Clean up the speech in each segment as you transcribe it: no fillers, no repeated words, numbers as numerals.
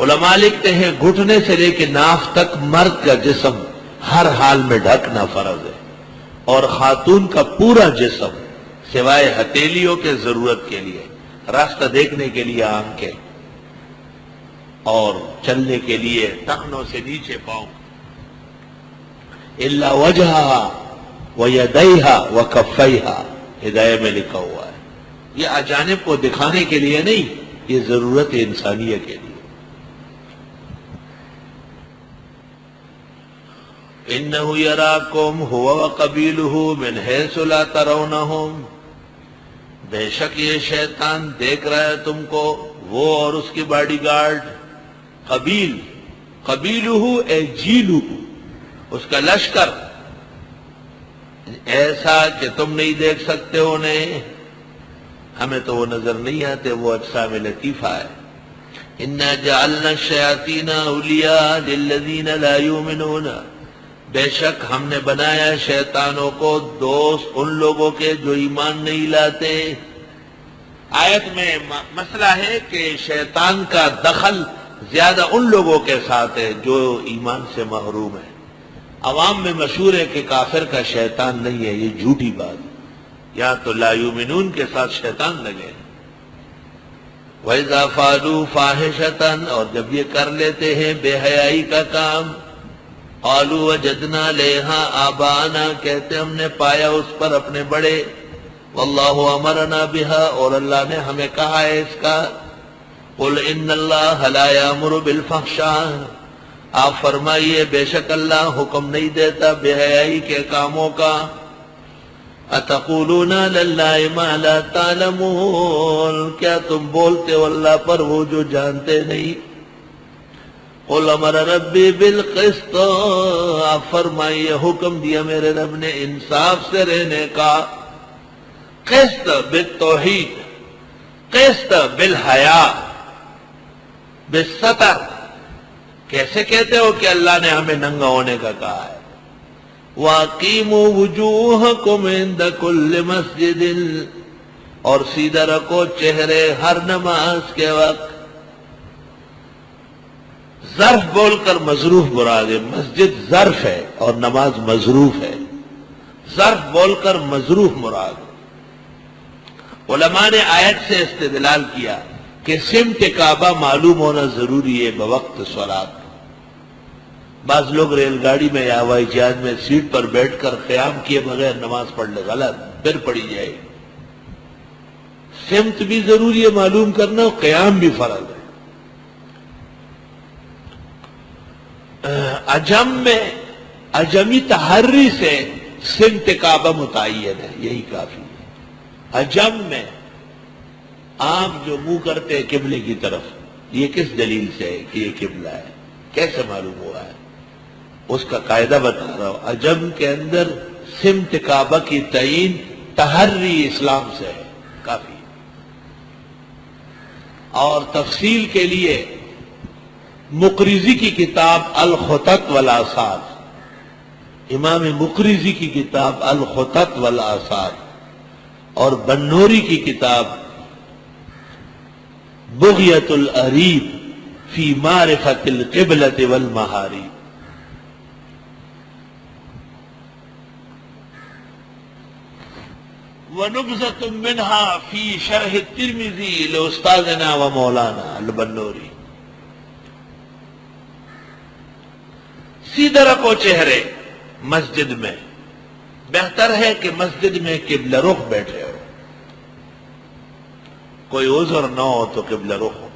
علماء لکھتے ہیں گھٹنے سے لے کے ناف تک مرد کا جسم ہر حال میں ڈھکنا فرض ہے، اور خاتون کا پورا جسم سوائے ہتھیلیوں کے ضرورت کے لیے، راستہ دیکھنے کے لیے آنکھیں، اور چلنے کے لیے ٹخنوں سے نیچے پاؤں، الا وجہہا ویدیہا وکفیہا، ہدایہ میں لکھا ہوا ہے۔ یہ اجانب کو دکھانے کے لیے نہیں، یہ ضرورت انسانیہ کے لیے۔ انہ یراکم هو وقبیلہ من حیث لا ترونہم، بے شک یہ شیطان دیکھ رہا ہے تم کو، وہ اور اس کی باڈی گارڈ قبیل، قبیلہ اے جیلہ، اس کا لشکر، ایسا کہ تم نہیں دیکھ سکتے انہیں، ہمیں تو وہ نظر نہیں آتے، وہ اجسام لطیفہ ہے۔ انا جعلنا الشیاطین اولیاء للذین لا یؤمنون، بے شک ہم نے بنایا شیطانوں کو دوست ان لوگوں کے جو ایمان نہیں لاتے۔ آیت میں مسئلہ ہے کہ شیطان کا دخل زیادہ ان لوگوں کے ساتھ ہے جو ایمان سے محروم ہے۔ عوام میں مشہور ہے کہ کافر کا شیطان نہیں ہے، یہ جھوٹی بات، یا تو لا یؤمنون کے ساتھ شیطان لگے۔ وَإِذَا فَعَلُوا فَاحِشَةً، اور جب یہ کر لیتے ہیں بے حیائی کا کام، قالوا وجدنا علیہا آباءنا، کہتے ہم نے پایا اس پر اپنے بڑے، واللہ امرنا بہا، اور اللہ نے ہمیں کہا ہے اس کا۔ قل ان اللہ لا یامر بالفحشاء، آپ فرمائیے بے شک اللہ حکم نہیں دیتا بے حیائی کے کاموں کا۔ اتقولون علی اللہ ما لا تعلمون، کیا تم بولتے ہو اللہ پر وہ جو جانتے نہیں۔ قل امر ربی بالقسط، آپ فرمائیے حکم دیا میرے رب نے انصاف سے رہنے کا، قسط بالتوحید، قسط بالحیا، بالستر۔ کیسے کہتے ہو کہ اللہ نے ہمیں ننگا ہونے کا کہا ہے؟ وَأَقِيمُوا وُجُوهَكُمْ عِنْدَ كُلِّ مَسْجِدٍ، اور سیدھا رکھو چہرے ہر نماز کے وقت۔ ظرف بول کر مظروف مراد ہے، مسجد ظرف ہے اور نماز مظروف ہے، ظرف بول کر مظروف مراد ہے۔ علماء نے آیت سے استدلال کیا کہ سمت کعبہ معلوم ہونا ضروری ہے بوقت صلاۃ۔ بعض لوگ ریل گاڑی میں یا ہوائی جہاز میں سیٹ پر بیٹھ کر قیام کیے بغیر نماز پڑھ لے، غلط، پھر پڑھی جائے گی۔ سمت بھی ضروری ہے معلوم کرنا، قیام بھی فرض ہے۔ عجم میں عجمی تحری سے سمت کعبہ متعین ہے، یہی کافی ہے۔ عجم میں آپ جو منہ کرتے ہیں قبلے کی طرف، یہ کس دلیل سے ہے کہ یہ قبلہ ہے؟ کیسے معلوم ہوا ہے؟ اس کا قاعدہ بتا رہا ہوں۔ عجم کے اندر سمت کعبہ کی تعین تحری اسلام سے ہے، کافی۔ اور تفصیل کے لیے مقرزی کی کتاب الخطط والآثار، امام مقرزی کی کتاب الخطط والآثار، اور بنوری کی کتاب بغیت العریب فی معرفت القبلۃ والمحارib، ونبذۃ منہا فی شرح الترمذی لاستاذنا و مولانا البنوری۔ سیدھا رکھو چہرے مسجد میں، بہتر ہے کہ مسجد میں قبلہ رخ بیٹھے ہو، کوئی عذر نہ ہو تو قبلہ رخ ہو۔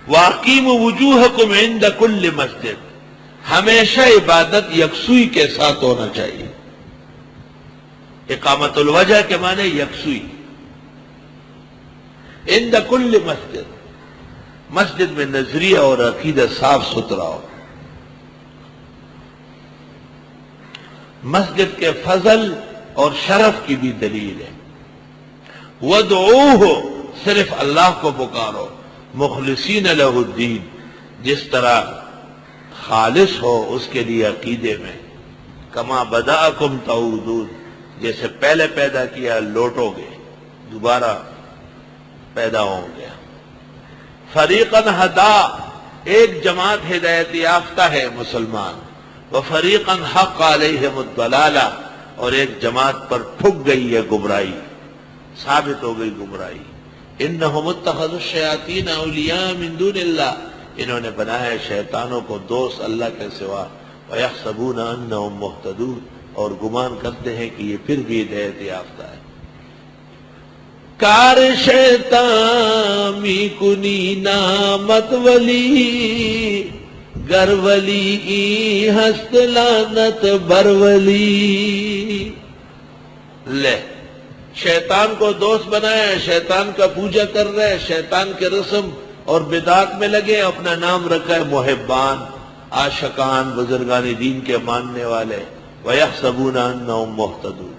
وَأَقِيمُوا وُجُوهَكُمْ عِنْدَ كُلِّ مَسْجِدٍ، ہمیشہ عبادت یکسوئی کے ساتھ ہونا چاہیے۔ اقامت الوجہ کے معنی یکسوئی۔ عند کل مسجد، مسجد میں نظریہ اور عقیدہ صاف ستھرا ہو۔ مسجد کے فضل اور شرف کی بھی دلیل ہے۔ وَادْعُوهُ، صرف اللہ کو پکارو، مخلصین لہ الدین، جس طرح خالص ہو اس کے لیے عقیدے میں، کما بدأکم تعودون، جیسے پہلے پیدا کیا لوٹو گے دوبارہ۔ پیدا ہوں گے۔ فریقاً ہدا، ایک جماعت ہدایت یافتہ ہے مسلمان، وفریقاً حق علیہم الضلالہ، اور ایک جماعت پر ٹھک گئی ہے گمراہی، ثابت ہو گئی گمراہی۔ انہم اتخذوا الشیاطین اولیاء من دون اللہ، انہوں نے بنایا شیطانوں کو دوست اللہ کے سوا، ویحسبون انہم مہتدون، اور گمان کرتے ہیں کہ یہ پھر بھی ہدایت یافتہ ہے۔ کار شیطان می کنی نامت ولی، گر ولی ای ہست لعنت برولی۔ لے، شیطان کو دوست بنایا، شیطان کا پوجا کر رہے، شیطان کے رسم اور بدعات میں لگے، اپنا نام رکھا ہے محبان، عاشقان، بزرگان دین کے ماننے والے۔ وَيَحْسَبُونَ أَنَّهُمْ مُهْتَدُونَ۔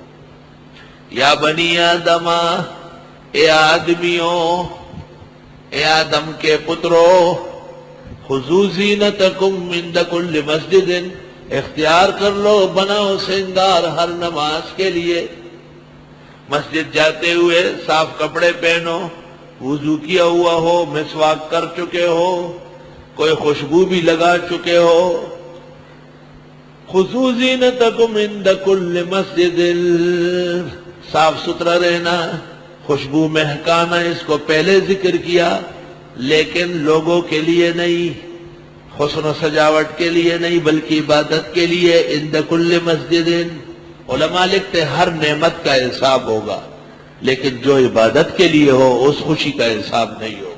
یا بنی آدم، اے آدمیوں، اے آدم کے پترو، خُذُوا زِینَتَکُم عِنْدَ کُلِّ مسجد، اختیار کر لو، بناؤ سنگار ہر نماز کے لیے۔ مسجد جاتے ہوئے صاف کپڑے پہنو، وضو کیا ہوا ہو، مسواک کر چکے ہو، کوئی خوشبو بھی لگا چکے ہو۔ خُذُوا زِینَتَکُم عِنْدَ کُلِّ مسجد، صاف ستھرا رہنا، خوشبو مہکانا، اس کو پہلے ذکر کیا، لیکن لوگوں کے لیے نہیں، حسن و سجاوٹ کے لیے نہیں، بلکہ عبادت کے لیے۔ عند کل مسجد، علماء لکھتے ہر نعمت کا حساب ہوگا، لیکن جو عبادت کے لیے ہو اس خوشی کا حساب نہیں ہوگا۔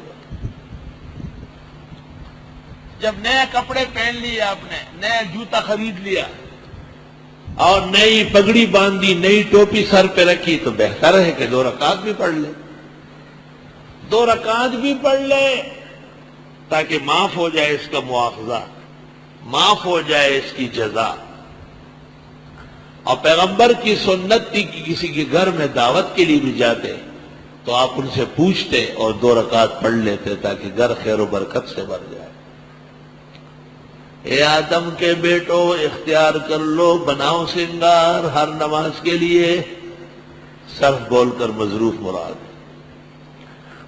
جب نئے کپڑے پہن لیے آپ نے، نیا جوتا خرید لیا اور نئی پگڑی باندھی، نئی ٹوپی سر پہ رکھی، تو بہتر ہے کہ 2 رکعت بھی پڑھ لے، 2 رکعت بھی پڑھ لے، تاکہ معاف ہو جائے اس کا مواخذہ، معاف ہو جائے اس کی جزا۔ اور پیغمبر کی سنت تھی کہ کسی کے گھر میں دعوت کے لیے بھی جاتے تو آپ ان سے پوچھتے اور 2 رکعت پڑھ لیتے تاکہ گھر خیر و برکت سے بھر جائے۔ اے آدم کے بیٹو، اختیار کر لو، بناؤ سنگار ہر نماز کے لیے۔ صرف بول کر مظروف مراد۔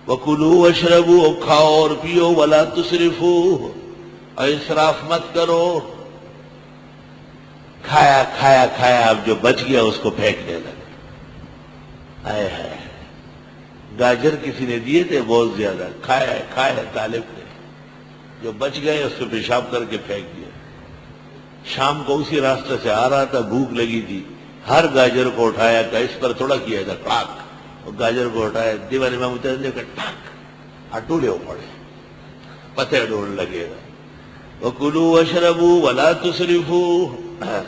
وَكُلُوا وَاشْرَبُوا، کھاؤ اور پیو، وَلَا تُسْرِفُوا، اور اسراف مت کرو۔ کھایا کھایا کھایا، اب جو بچ گیا اس کو پھینکنے لگے۔ آئے ہائے، گاجر کسی نے دیے تھے بہت زیادہ، کھایا طالب نے، جو بچ گئے اس کو پیشاب کر کے پھینک دیا۔ شام کو اسی راستے سے آ رہا تھا، بھوک لگی تھی، ہر گاجر کو اٹھایا کہ اس پر تھوڑا کیا تھا ٹاک، اور گاجر کو اٹھایا، دیوان امام متعلق نے کہا ٹاک، اٹولے ہو پڑے، پتے ڈول لگے گا۔ وَكُلُوا وَاشْرَبُوا وَلَا تُسْرِفُوا،